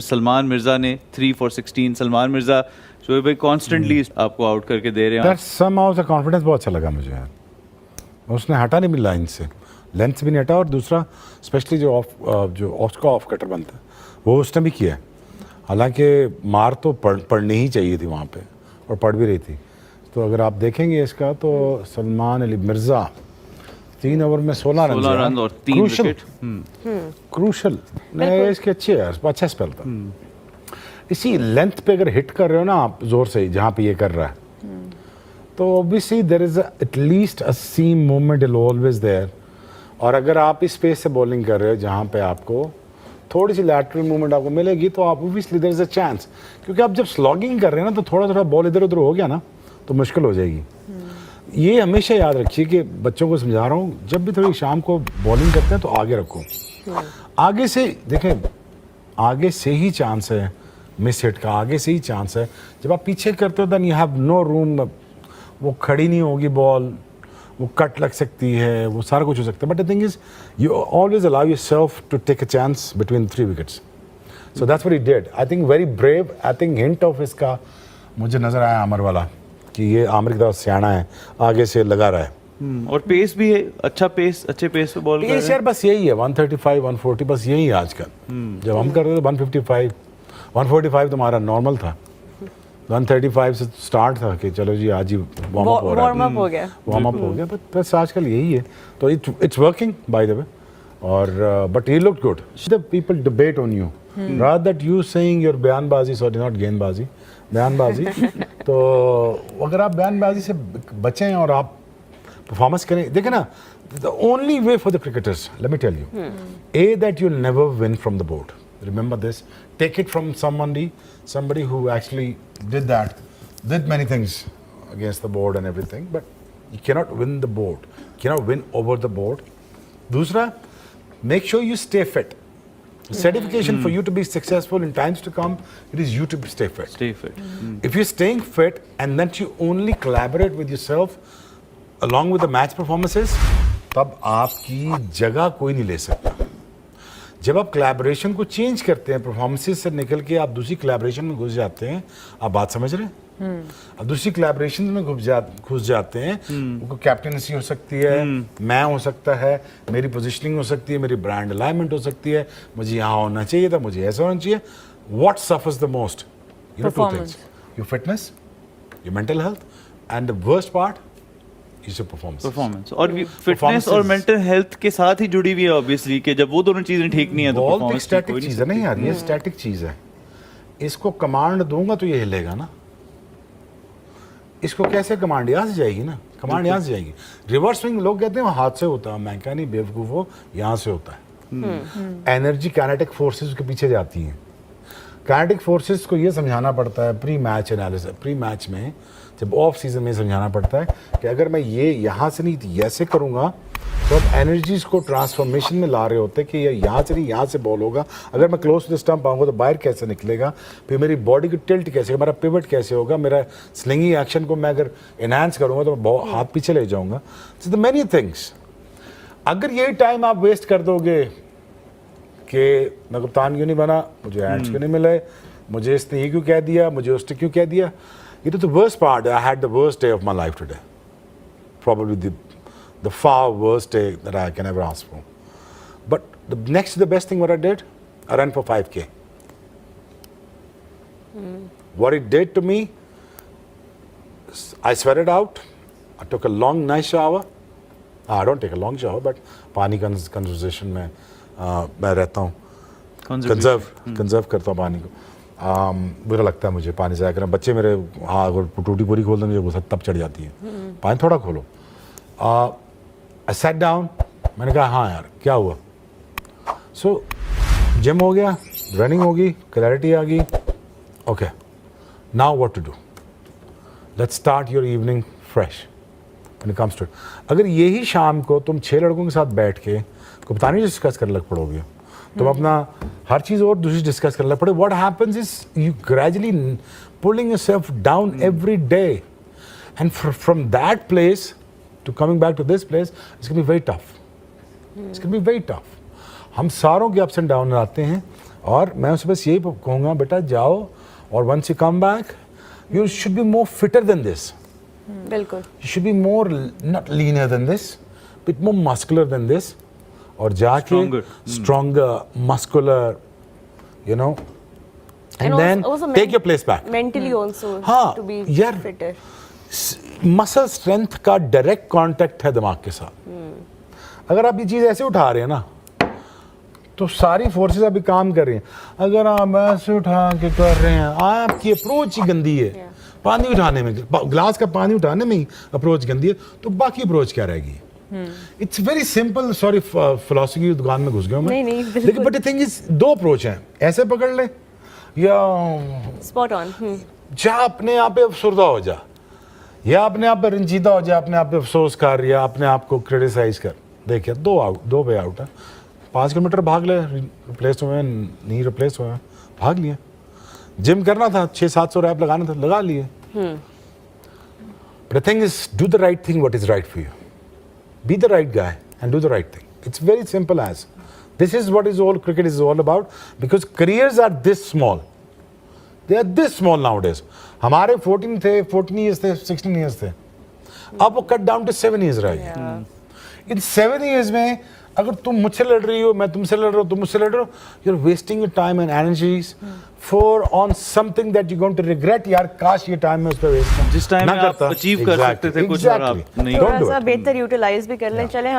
सलमान मिर्ज़ा ने 3 for 16, सलमान मिर्ज़ा शोएब भाई constantly आपको आउट करके दे रहे हैं। दैट्स समहाउ द कॉन्फिडेंस बहुत अच्छा लगा मुझे यार, उसने हटा नहीं लाइन से, लेंथ से भी नहीं हटा, और दूसरा स्पेशली जो ऑफ का ऑफ कटर बनता है वो उसने भी किया है। हालांकि मार तो पड़नी ही चाहिए थी वहाँ पे, और पड़ भी रही थी। तो अगर आप देखेंगे इसका तो सलमान अली मिर्ज़ा 3 ओवर में 16 रन और 3 विकेट, क्रूशल नहीं, इसके अच्छे यार, अच्छा स्पेल था। इसी लेंथ पे अगर हिट कर रहे हो ना आप जोर से, जहाँ पे ये कर रहा है, तो obviously there is at least a seam movement is always there. और अगर आप इस स्पेस से बॉलिंग कर रहे हो जहाँ पे आपको थोड़ी सी लैटरल मूवमेंट आपको मिलेगी, तो आप obviously there is a chance, क्योंकि आप जब स्लॉगिंग कर रहे हैं ना, तो थोड़ा थोड़ा बॉल इधर उधर हो गया ना तो मुश्किल हो जाएगी। ये हमेशा याद रखिए कि बच्चों को समझा रहा हूँ, जब भी थोड़ी शाम को बॉलिंग करते हैं तो आगे रखो, आगे से देखें, आगे से ही चांस है मिस हिट का, आगे से ही चांस है। जब आप पीछे करते हो then you have no room, वो खड़ी नहीं होगी बॉल, वो कट लग सकती है, वो सारा कुछ हो सकता है। But the thing is you always allow yourself to take a chance between 3 wickets, so that's what he did. I think very brave. I think hint of इसका मुझे नजर आया आमिर वाला, कि ये आमिर की तरफ सियाना है, आगे से लगा रहा है। और पेस भी है, अच्छा पेस, अच्छे पेस पे बॉल कर रहे हैं। यार बस यही है 135 140, बस यही है आजकल। जब हम कर रहे थे 155 145 तुम्हारा नॉर्मल था, 135 से स्टार्ट था कि चलो जी आज ही वार्म अप हो गया, बस आजकल यही है। तो it's working by the way, और but he looked good. The people debate on you rather that you saying your बयानबाजी, सॉरी नॉट गेंदबाजी, बयानबाजी। तो अगर आप बयानबाजी से बचें और आप परफॉर्मेंस करें, देखें ना, the only way for the cricketers, let me tell you, a that you never win from the board, remember this, take it from somebody who actually did many things against the board and everything, but you cannot win the board, you cannot win over the board. Dusra, make sure you stay fit. Certification for you to be successful in times to come, it is you to stay fit. If you're staying fit and then you only collaborate with yourself along with the match performances, तब आपकी जगह कोई नहीं ले सकता। जब आप collaboration को चेंज करते हैं, परफॉर्मेंसेस से निकल के आप दूसरी कोलैबोरेशन में घुस जाते हैं, आप बात समझ रहे हैं? अब दूसरी कोलैबोरेशन में घुस जाते हैं, वो कैप्टनसी हो सकती है, मैं हो सकता है, मेरी पोजीशनिंग हो सकती है, मेरी ब्रांड अलाइनमेंट हो सकती है, मुझे यहाँ होना चाहिए था, मुझे ऐसा होना चाहिए। What suffers the most? You know, 2 things, your fitness, your mental health, and the worst part is performance. और फिटनेस और मेंटल हेल्थ के साथ ही जुड़ी हुई है ऑब्वियसली, कि जब वो दोनों चीजें ठीक नहीं है तो परफॉर्मेंस स्टैटिक चीज है। नहीं यार, ये स्टैटिक चीज है, इसको कमांड दूंगा तो ये हिलेगा ना, इसको कैसे कमांड यहाँ से जाएगी ना, कमांड यहाँ से जाएगी। रिवर्स स्विंग लोग कहते हैं वो हाथ से होता है, मैं क्या नहीं बेवकूफ, वो यहाँ से होता है। एनर्जी काइनेटिक फोर्सेस के पीछे जाती हैं। काइनेटिक फोर्सेस को ये समझाना पड़ता है pre match analysis, pre match में जब ऑफ सीजन में समझाना पड़ता है कि अगर मैं ये यहाँ से नहीं ऐसे करूँगा तो अब एनर्जीज को ट्रांसफॉर्मेशन में ला रहे होते हैं कि ये यहाँ से नहीं यहाँ से बॉल होगा, अगर मैं क्लोज टू द स्टंप आऊँगा तो बाहर कैसे निकलेगा, फिर मेरी बॉडी की टिल्ट कैसे होगा, मेरा पिवट कैसे होगा, मेरा स्लिंगी एक्शन को मैं अगर एनहांस करूँगा तो मैं हाथ पीछे ले जाऊँगा। सो द मेनी थिंग्स, अगर यही टाइम आप वेस्ट कर दोगे कि मैं कप्तान क्यों नहीं बना, मुझे हैंड्स क्यों नहीं मिले, मुझे इसने ये क्यों कह दिया, मुझे उसने क्यों कह दिया, it is the worst part. I had the worst day of my life today. Probably the far worst day that I can ever ask for. But next to the best thing what I did, I ran for 5K. What it did to me, I sweated out. I took a long, nice shower. I don't take a long shower, but पानी conservation में मैं रहता हूँ, conserve करता हूँ पानी को। बुरा लगता है मुझे पानी ज़ाया करना। बच्चे मेरे अगर टूटी पूरी खोल दें मुझे गुस्सा तब चढ़ जाती है, पानी थोड़ा खोलो। आई सैट डाउन, मैंने कहा हाँ यार क्या हुआ। सो जिम हो गया, रनिंग होगी, क्लैरिटी आ गई। Okay, now what to do, let's start your evening fresh when it comes to. अगर यही शाम को तुम 6 लड़कों के साथ बैठ के कप्तानी डिस्कस करने लग पड़ोगे, तुम अपना हर चीज़ और दूसरी डिस्कस करने लग पड़े, what happens is you gradually pulling yourself down every day, and from that place to coming back to this place, it's going to be very tough. It's going to be very tough. हम सारों के ups and downs आते हैं और मैं उसे बस यही कहूँगा, बेटा जाओ, और once you come back you should be more fitter than this. बिल्कुल. You should be more not leaner than this, bit more muscular than this, और जाके stronger, muscular, you know, and then also take your place back. Mentally also हाँ, to be यार, fitter. Muscle strength का direct contact है दिमाग के साथ. अगर आप ये चीज ऐसे उठा रहे हैं ना, तो सारी फोर्सेस अभी काम कर रही हैं. अगर आप ऐसे उठा के कर रहे हैं, आपकी अप्रोच ही गंदी है. पानी उठाने में, ग्लास का पानी उठाने में ही अप्रोच गंदी है, तो बाकी अप्रोच क्या रहेगी? It's very simple. Sorry, philosophy की दुकान में घुस गया मैं. नहीं, लेकिन बट द थिंग इज, दो अप्रोच हैं. ऐसे पकड़ ले, या स्पॉट ऑन. जा अपने आप पे अफसरदा हो जा, या अपने आप पे रंजीदा हो जा, अपने आप पे अफसोस कर, या अपने आप को क्रिटिसाइज कर. देखिए, दो वे आउट है. 5 किलोमीटर भाग ले, रिप्लेस हुए, नहीं रिप्लेस हुए, भाग लिया. जिम करना था, 600-700 रैप लगाना था, लगा लिए. But the thing is, do the right thing, what is right for you. Be the right guy and do the right thing. It's very simple as. This is what is all cricket is all about, because careers are this small. They are this small nowadays. हमारे 14 years थे, 16 years थे. अब वो cut down to 7 years रह गए. In 7 years में अगर तुम मुझसे लड़ रही हो, मैं तुमसे लड़ रहा हूँ, तुम मुझसे लड़ रहे हो, you're wasting your time and energies for on something that you're going to regret. यार काश ये टाइम में उस पर वेस्ट जिस टाइम में आप अचीव कर सकते थे कुछ और आप नहीं. थोड़ा सा बेहतर यूटिलाइज भी कर लें. चले हम